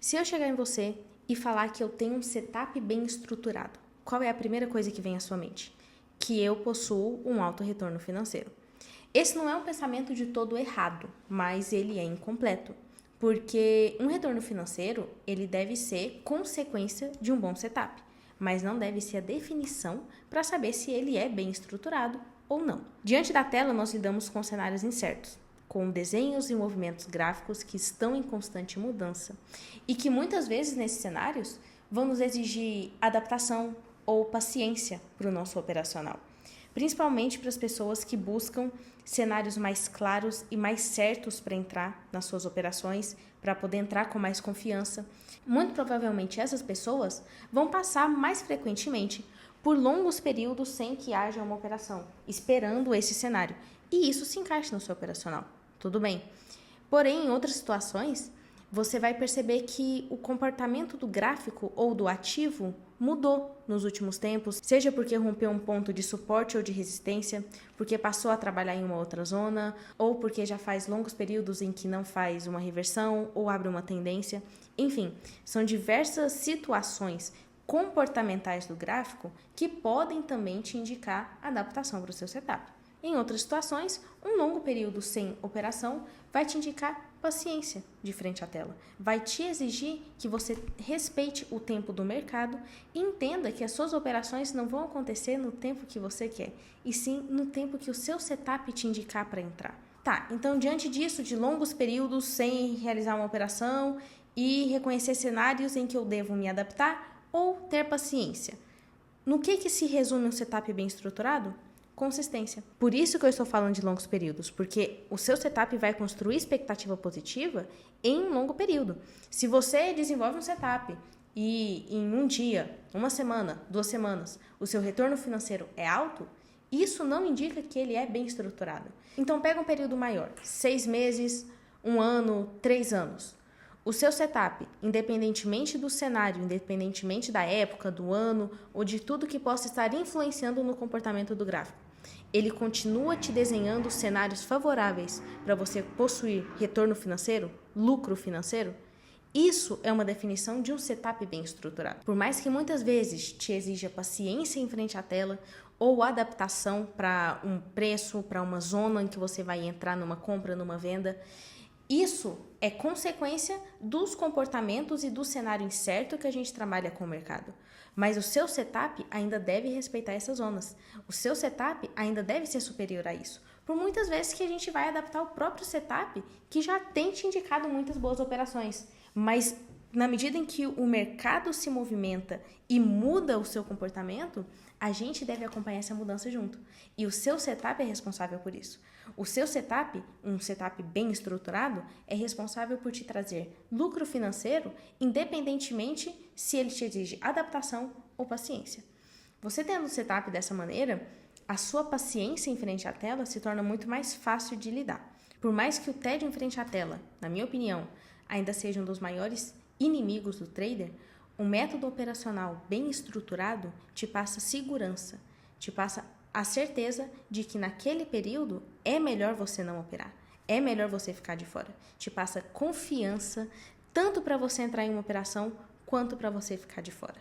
Se eu chegar em você e falar que eu tenho um setup bem estruturado, qual é a primeira coisa que vem à sua mente? Que eu possuo um alto retorno financeiro. Esse não é um pensamento de todo errado, mas ele é incompleto. Porque um retorno financeiro, ele deve ser consequência de um bom setup, mas não deve ser a definição para saber se ele é bem estruturado ou não. Diante da tela, nós lidamos com cenários incertos, com desenhos e movimentos gráficos que estão em constante mudança e que muitas vezes nesses cenários vão nos exigir adaptação ou paciência para o nosso operacional. Principalmente para as pessoas que buscam cenários mais claros e mais certos para entrar nas suas operações, para poder entrar com mais confiança. Muito provavelmente essas pessoas vão passar mais frequentemente por longos períodos sem que haja uma operação, esperando esse cenário. E isso se encaixa no seu operacional. Tudo bem. Porém, em outras situações, você vai perceber que o comportamento do gráfico ou do ativo mudou nos últimos tempos, seja porque rompeu um ponto de suporte ou de resistência, porque passou a trabalhar em uma outra zona, ou porque já faz longos períodos em que não faz uma reversão ou abre uma tendência. Enfim, são diversas situações comportamentais do gráfico que podem também te indicar adaptação para o seu setup. Em outras situações, um longo período sem operação vai te indicar paciência de frente à tela. Vai te exigir que você respeite o tempo do mercado e entenda que as suas operações não vão acontecer no tempo que você quer, e sim no tempo que o seu setup te indicar para entrar. Tá, então diante disso, de longos períodos sem realizar uma operação e reconhecer cenários em que eu devo me adaptar ou ter paciência, no que se resume um setup bem estruturado? Consistência. Por isso que eu estou falando de longos períodos, porque o seu setup vai construir expectativa positiva em um longo período. Se você desenvolve um setup e em um dia, uma semana, 2 semanas, o seu retorno financeiro é alto, isso não indica que ele é bem estruturado. Então pega um período maior, 6 meses, 1 ano, 3 anos. O seu setup, independentemente do cenário, independentemente da época, do ano ou de tudo que possa estar influenciando no comportamento do gráfico, ele continua te desenhando cenários favoráveis para você possuir retorno financeiro, lucro financeiro. Isso é uma definição de um setup bem estruturado. Por mais que muitas vezes te exija paciência em frente à tela ou adaptação para um preço, para uma zona em que você vai entrar numa compra, numa venda, isso é consequência dos comportamentos e do cenário incerto que a gente trabalha com o mercado. Mas o seu setup ainda deve respeitar essas zonas. O seu setup ainda deve ser superior a isso. Por muitas vezes que a gente vai adaptar o próprio setup que já tem te indicado muitas boas operações. Mas na medida em que o mercado se movimenta e muda o seu comportamento, a gente deve acompanhar essa mudança junto. E o seu setup é responsável por isso. O seu setup, um setup bem estruturado, é responsável por te trazer lucro financeiro, independentemente se ele te exige adaptação ou paciência. Você tendo um setup dessa maneira, a sua paciência em frente à tela se torna muito mais fácil de lidar. Por mais que o tédio em frente à tela, na minha opinião, ainda seja um dos maiores inimigos do trader, um método operacional bem estruturado te passa segurança, te passa a certeza de que naquele período é melhor você não operar, é melhor você ficar de fora. Te passa confiança tanto para você entrar em uma operação quanto para você ficar de fora.